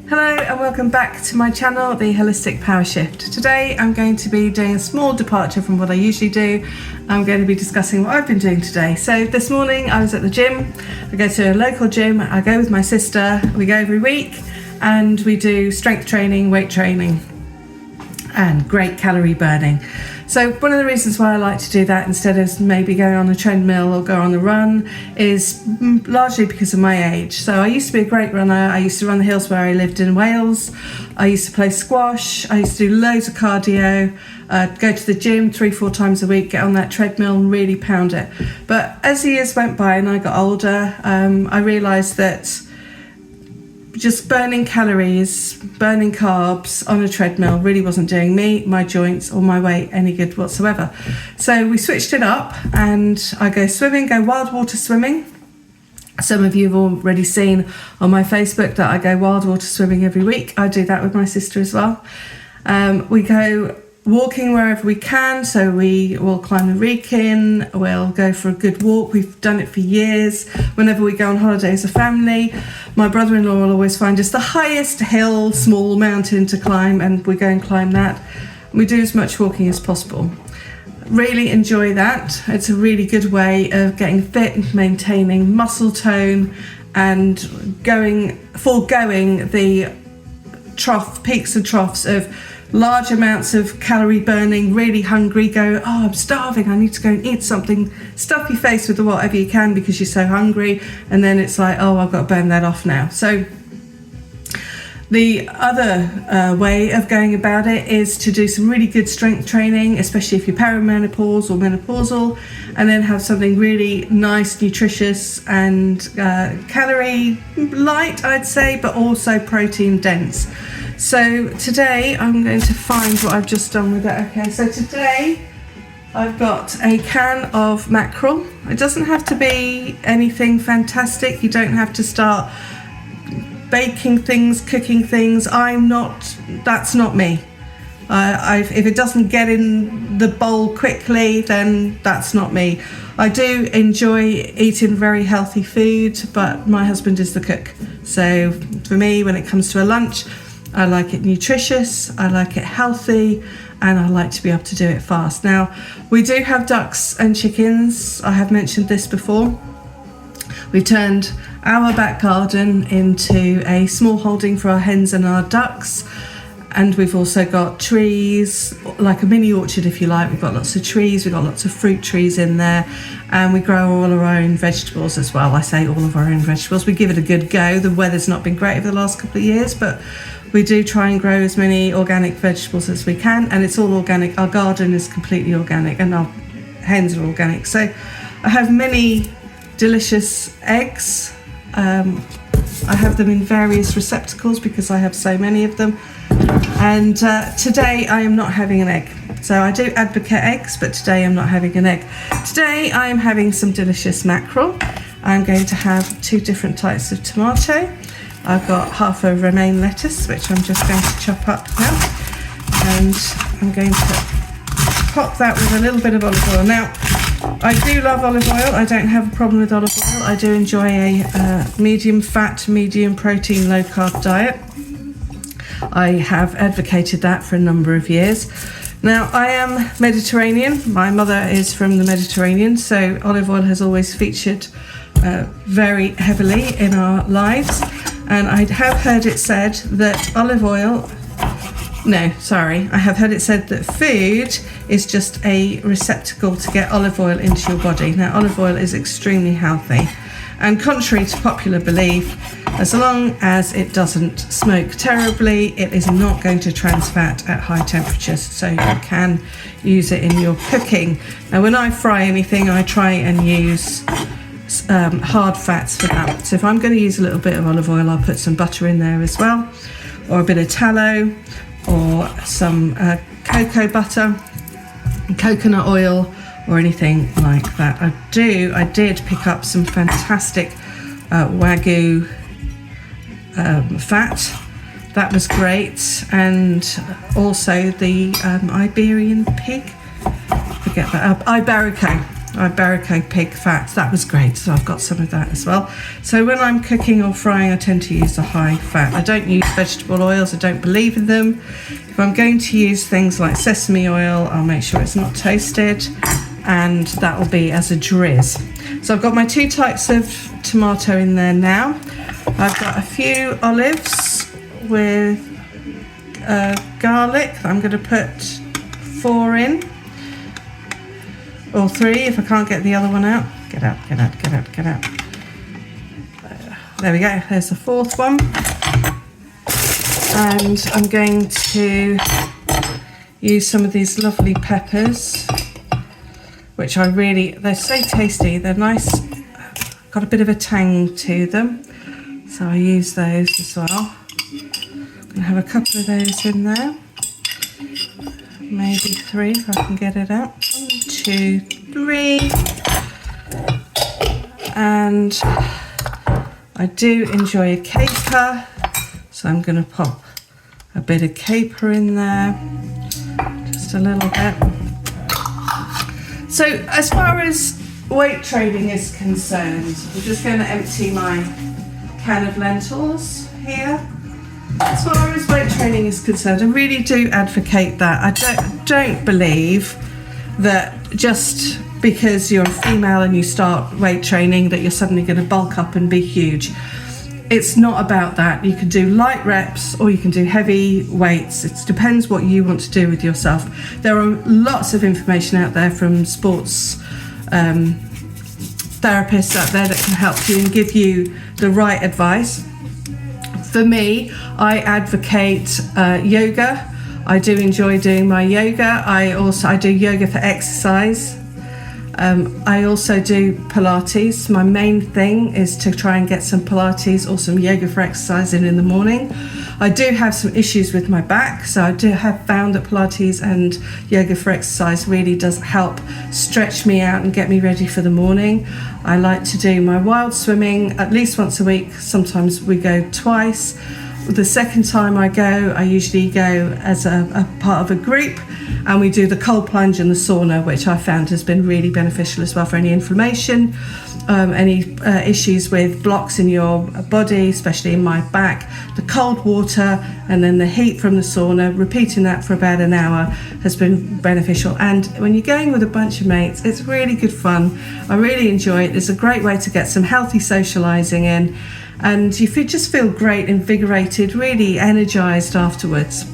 Hello and welcome back to my channel, The Holistic Power Shift. Today I'm going to be doing a small departure from what I usually do. I'm going to be discussing what I've been doing today. So this morning I was at the gym. I go to a local gym, I go with my sister, we go every week and we do strength training, weight training and great calorie burning. So one of the reasons why I like to do that instead of maybe going on a treadmill or go on a run is largely because of my age. So I used to be a great runner. I used to run the hills where I lived in Wales. I used to play squash. I used to do loads of cardio, go to the gym 3-4 times a week, get on that treadmill and really pound it. But as the years went by and I got older, I realised that just burning calories, burning carbs on a treadmill really wasn't doing me, my joints or my weight any good whatsoever. So we switched it up and I go swimming, go wild water swimming. Some of you have already seen on my Facebook that I go wild water swimming every week. I do that with my sister as well. We go walking wherever we can, so we will climb the Wrekin, we'll go for a good walk. We've done it for years. Whenever we go on holiday as a family, my brother-in-law will always find us the highest hill, small mountain to climb, and we go and climb that. We do as much walking as possible. Really enjoy that. It's a really good way of getting fit, maintaining muscle tone, and foregoing the peaks and troughs of large amounts of calorie burning, really hungry, go, oh, I'm starving, I need to go and eat something, stuff your face with whatever you can because you're so hungry, and then it's like, oh, I've got to burn that off now. So the other way of going about it is to do some really good strength training, especially if you're perimenopause or menopausal, and then have something really nice, nutritious and calorie light, I'd say, but also protein dense. So today I'm going to find what I've just done with it. Okay, so today I've got a can of mackerel. It doesn't have to be anything fantastic. You don't have to start baking things, cooking things. That's not me. If it doesn't get in the bowl quickly, then that's not me. I do enjoy eating very healthy food, but my husband is the cook. So for me, when it comes to a lunch, I like it nutritious, I like it healthy, and I like to be able to do it fast. Now, we do have ducks and chickens. I have mentioned this before. We turned our back garden into a small holding for our hens and our ducks. And we've also got trees, like a mini orchard if you like. We've got lots of trees, we've got lots of fruit trees in there, and we grow all of our own vegetables as well. I say all of our own vegetables. We give it a good go. The weather's not been great over the last couple of years, but we do try and grow as many organic vegetables as we can, and it's all organic. Our garden is completely organic and our hens are organic. So I have many delicious eggs. I have them in various receptacles because I have so many of them. And today I am not having an egg. So I do advocate eggs, but today I'm not having an egg. Today I am having some delicious mackerel. I'm going to have 2 different types of tomato. I've got half a romaine lettuce, which I'm just going to chop up now. And I'm going to pop that with a little bit of olive oil. Now, I do love olive oil. I don't have a problem with olive oil. I do enjoy a medium fat, medium protein, low carb diet. I have advocated that for a number of years. Now, I am Mediterranean. My mother is from the Mediterranean, so olive oil has always featured very heavily in our lives. And I have heard it said that I have heard it said that food is just a receptacle to get olive oil into your body. Now, olive oil is extremely healthy. And contrary to popular belief, as long as it doesn't smoke terribly, it is not going to trans fat at high temperatures, so you can use it in your cooking. Now, when I fry anything, I try and use hard fats for that. So if I'm going to use a little bit of olive oil, I'll put some butter in there as well, or a bit of tallow, or some cocoa butter, coconut oil, or anything like that. I did pick up some fantastic Wagyu fat. That was great. And also the Iberian pig. Forget that. Iberico. Iberico pig fat. That was great, so I've got some of that as well. So when I'm cooking or frying, I tend to use the high fat. I don't use vegetable oils, I don't believe in them. If I'm going to use things like sesame oil, I'll make sure it's not toasted, and that will be as a drizz. So I've got my 2 types of tomato in there now. I've got a few olives with garlic. I'm going to put 4 in, or 3 if I can't get the other one out. Get out. There we go, there's the 4th one. And I'm going to use some of these lovely peppers, which they're so tasty, they're nice, got a bit of a tang to them, so I use those as well. I'm going to have a couple of those in there, maybe 3 if I can get it out. 1, 2, 3. And I do enjoy a caper, so I'm going to pop a bit of caper in there, just a little bit. So as far as weight training is concerned, I'm just going to empty my can of lentils here. As far as weight training is concerned, I really do advocate that. I don't believe that just because you're a female and you start weight training that you're suddenly going to bulk up and be huge. It's not about that. You can do light reps or you can do heavy weights. It depends what you want to do with yourself. There are lots of information out there from sports therapists out there that can help you and give you the right advice. For me, I advocate yoga. I do enjoy doing my yoga. I do yoga for exercise. I also do Pilates. My main thing is to try and get some Pilates or some yoga for exercise in the morning. I do have some issues with my back, so I do have found that Pilates and yoga for exercise really does help stretch me out and get me ready for the morning. I like to do my wild swimming at least once a week. Sometimes we go twice. The second time I go, I usually go as a part of a group, and we do the cold plunge and the sauna, which I found has been really beneficial as well for any inflammation, any issues with blocks in your body, especially in my back. The cold water and then the heat from the sauna, repeating that for about an hour has been beneficial. And when you're going with a bunch of mates, it's really good fun. I really enjoy it. It's a great way to get some healthy socialising in. And you just feel great, invigorated, really energised afterwards.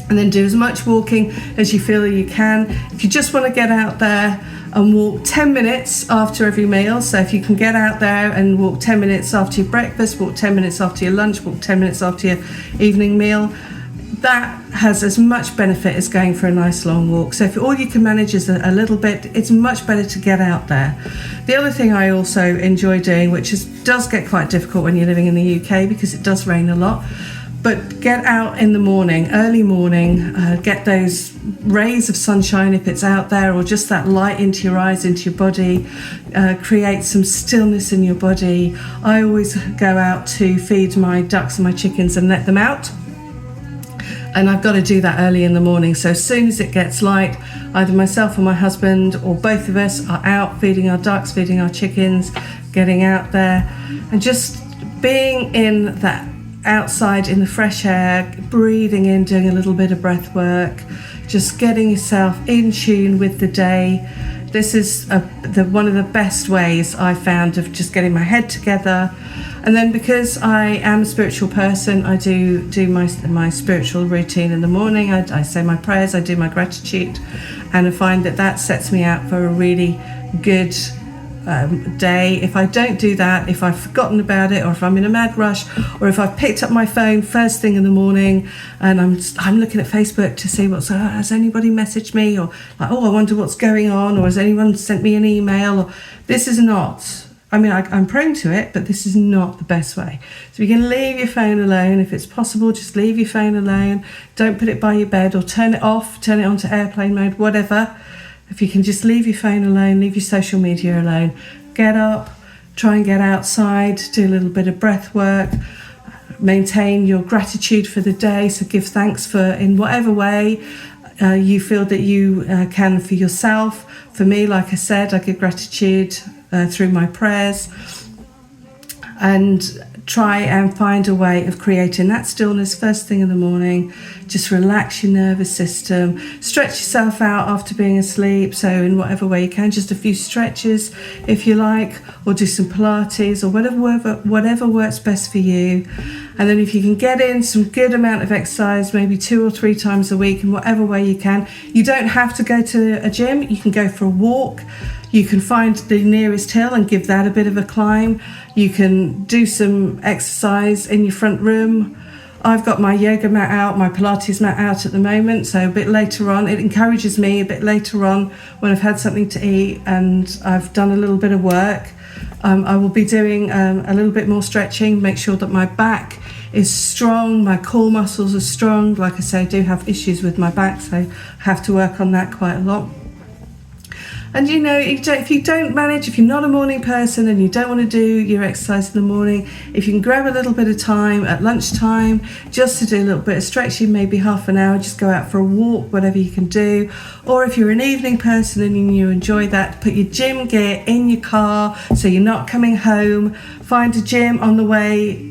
And then do as much walking as you feel you can. If you just want to get out there and walk 10 minutes after every meal, so if you can get out there and walk 10 minutes after your breakfast, walk 10 minutes after your lunch, walk 10 minutes after your evening meal, that has as much benefit as going for a nice long walk. So if all you can manage is a little bit, it's much better to get out there. The other thing I also enjoy doing, which does get quite difficult when you're living in the UK because it does rain a lot, but get out in the morning, early morning, get those rays of sunshine if it's out there, or just that light into your eyes, into your body, create some stillness in your body. I always go out to feed my ducks and my chickens and let them out. And I've got to do that early in the morning. So as soon as it gets light, either myself or my husband or both of us are out feeding our ducks, feeding our chickens, getting out there and just being in that outside in the fresh air, breathing in, doing a little bit of breath work, just getting yourself in tune with the day. This is one of the best ways I found of just getting my head together. And then because I am a spiritual person, I do my spiritual routine in the morning. I say my prayers, I do my gratitude, and I find that sets me out for a really good day. If I don't do that, if I've forgotten about it, or if I'm in a mad rush, or if I've picked up my phone first thing in the morning and I'm looking at Facebook to see has anybody messaged me, or like, I wonder what's going on, or has anyone sent me an email, or this is not, I'm prone to it, but this is not the best way. So you can leave your phone alone. If it's possible, just leave your phone alone. Don't put it by your bed, or turn it off, turn it onto airplane mode, whatever. If you can just leave your phone alone, leave your social media alone, get up, try and get outside, do a little bit of breath work, maintain your gratitude for the day. So give thanks in whatever way. you feel that you can for yourself. For me, like I said, I give gratitude through my prayers, and try and find a way of creating that stillness first thing in the morning. Just relax your nervous system, stretch yourself out after being asleep, so in whatever way you can, just a few stretches if you like, or do some Pilates or whatever works best for you. And then if you can get in some good amount of exercise, maybe 2 or 3 times a week in whatever way you can. You don't have to go to a gym, you can go for a walk. You can find the nearest hill and give that a bit of a climb. You can do some exercise in your front room. I've got my yoga mat out, my Pilates mat out at the moment, so a bit later on, it encourages me a bit later on when I've had something to eat and I've done a little bit of work. I will be doing a little bit more stretching, make sure that my back is strong, my core muscles are strong. Like I say, I do have issues with my back, so I have to work on that quite a lot. And you know, if you don't manage, if you're not a morning person and you don't want to do your exercise in the morning, if you can grab a little bit of time at lunchtime just to do a little bit of stretching, maybe half an hour, just go out for a walk, whatever you can do. Or if you're an evening person and you enjoy that, put your gym gear in your car so you're not coming home. Find a gym on the way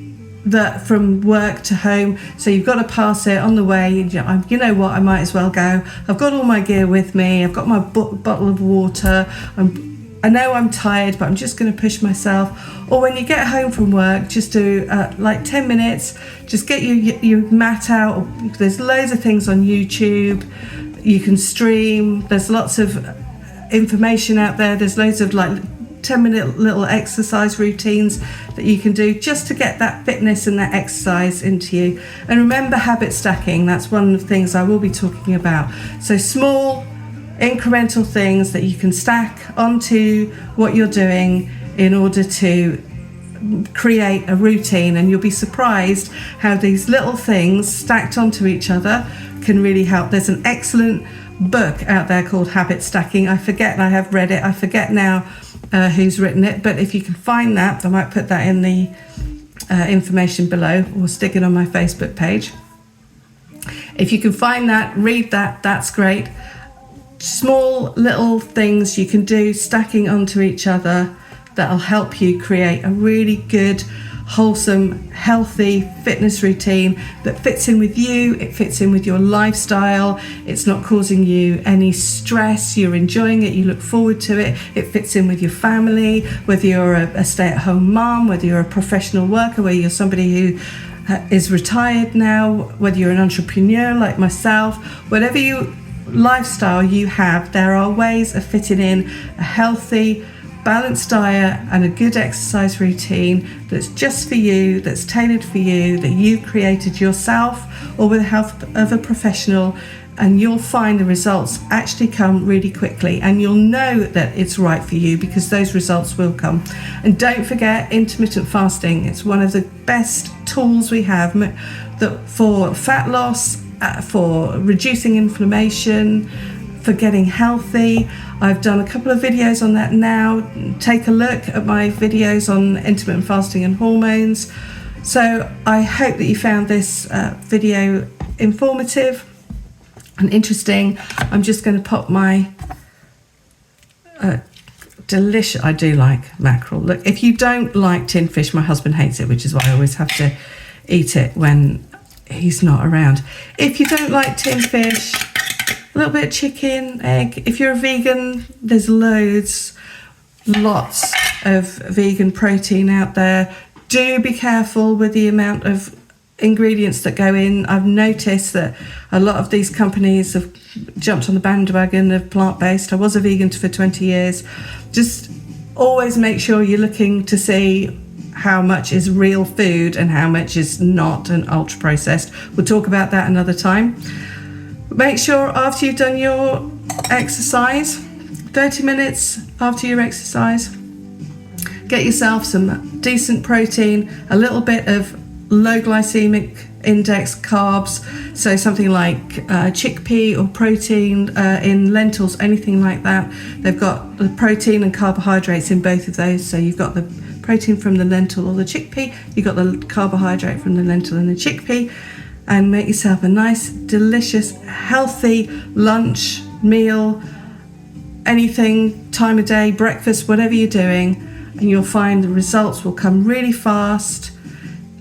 that from work to home, so you've got to pass it on the way. You know what, I might as well go. I've got all my gear with me, I've got my bottle of water, I know I'm tired, but I'm just going to push myself. Or when you get home from work, just do like 10 minutes, just get your mat out. There's loads of things on YouTube, you can stream, there's lots of information out there, there's loads of like 10-minute little exercise routines that you can do just to get that fitness and that exercise into you. And remember habit stacking, that's one of the things I will be talking about. So small incremental things that you can stack onto what you're doing in order to create a routine, and you'll be surprised how these little things stacked onto each other can really help. There's an excellent book out there called Habit Stacking. I have read it, I forget now who's written it, but if you can find that, I might put that in the information below or stick it on my Facebook page. If you can find that, read that, that's great. Small little things you can do stacking onto each other that'll help you create a really good, wholesome, healthy fitness routine that fits in with you, it fits in with your lifestyle, it's not causing you any stress, you're enjoying it, you look forward to it, it fits in with your family, whether you're a stay-at-home mom, whether you're a professional worker, whether you're somebody who is retired now, whether you're an entrepreneur like myself, whatever lifestyle you have, there are ways of fitting in a healthy, balanced diet and a good exercise routine that's just for you, that's tailored for you, that you've created yourself or with the help of a professional, and you'll find the results actually come really quickly, and you'll know that it's right for you because those results will come. And don't forget intermittent fasting. It's one of the best tools we have for fat loss, for reducing inflammation, for getting healthy. I've done a couple of videos on that now. Take a look at my videos on intermittent fasting and hormones. So I hope that you found this video informative and interesting. I'm just going to pop my delicious, I do like mackerel. Look, if you don't like tin fish, my husband hates it, which is why I always have to eat it when he's not around. If you don't like tin fish, a little bit of chicken, egg. If you're a vegan, there's lots of vegan protein out there. Do be careful with the amount of ingredients that go in. I've noticed that a lot of these companies have jumped on the bandwagon of plant-based. I was a vegan for 20 years. Just always make sure you're looking to see how much is real food and how much is not and ultra processed. We'll talk about that another time. Make sure after you've done your exercise, 30 minutes after your exercise, get yourself some decent protein, a little bit of low glycemic index carbs, so something like chickpea or protein in lentils, anything like that. They've got the protein and carbohydrates in both of those, so you've got the protein from the lentil or the chickpea, you've got the carbohydrate from the lentil and the chickpea. and make yourself a nice, delicious, healthy lunch, meal, anything, time of day, breakfast, whatever you're doing, and you'll find the results will come really fast.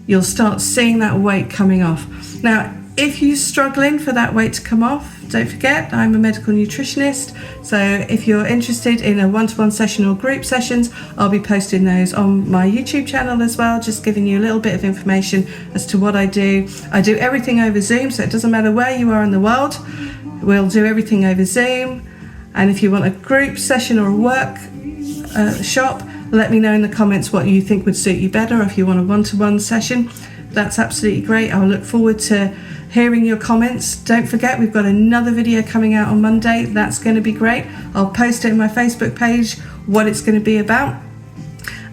You'll start seeing that weight coming off. Now, if you're struggling for that weight to come off, don't forget, I'm a medical nutritionist. So if you're interested in a one-to-one session or group sessions, I'll be posting those on my YouTube channel as well, just giving you a little bit of information as to what I do. I do everything over Zoom, so it doesn't matter where you are in the world. We'll do everything over Zoom. And if you want a group session or a workshop, let me know in the comments what you think would suit you better. If you want a one-to-one session, that's absolutely great. I'll look forward to hearing your comments. Don't forget, we've got another video coming out on Monday. That's going to be great. I'll post it in my Facebook page what it's going to be about.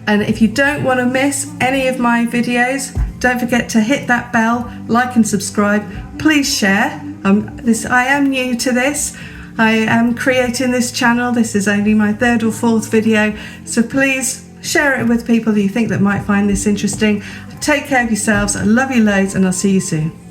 And if you don't want to miss any of my videos, don't forget to hit that bell, like and subscribe. Please share. I am new to this. I am creating this channel. This is only my 3rd or 4th video. So please share it with people that you think that might find this interesting. Take care of yourselves. I love you loads, and I'll see you soon.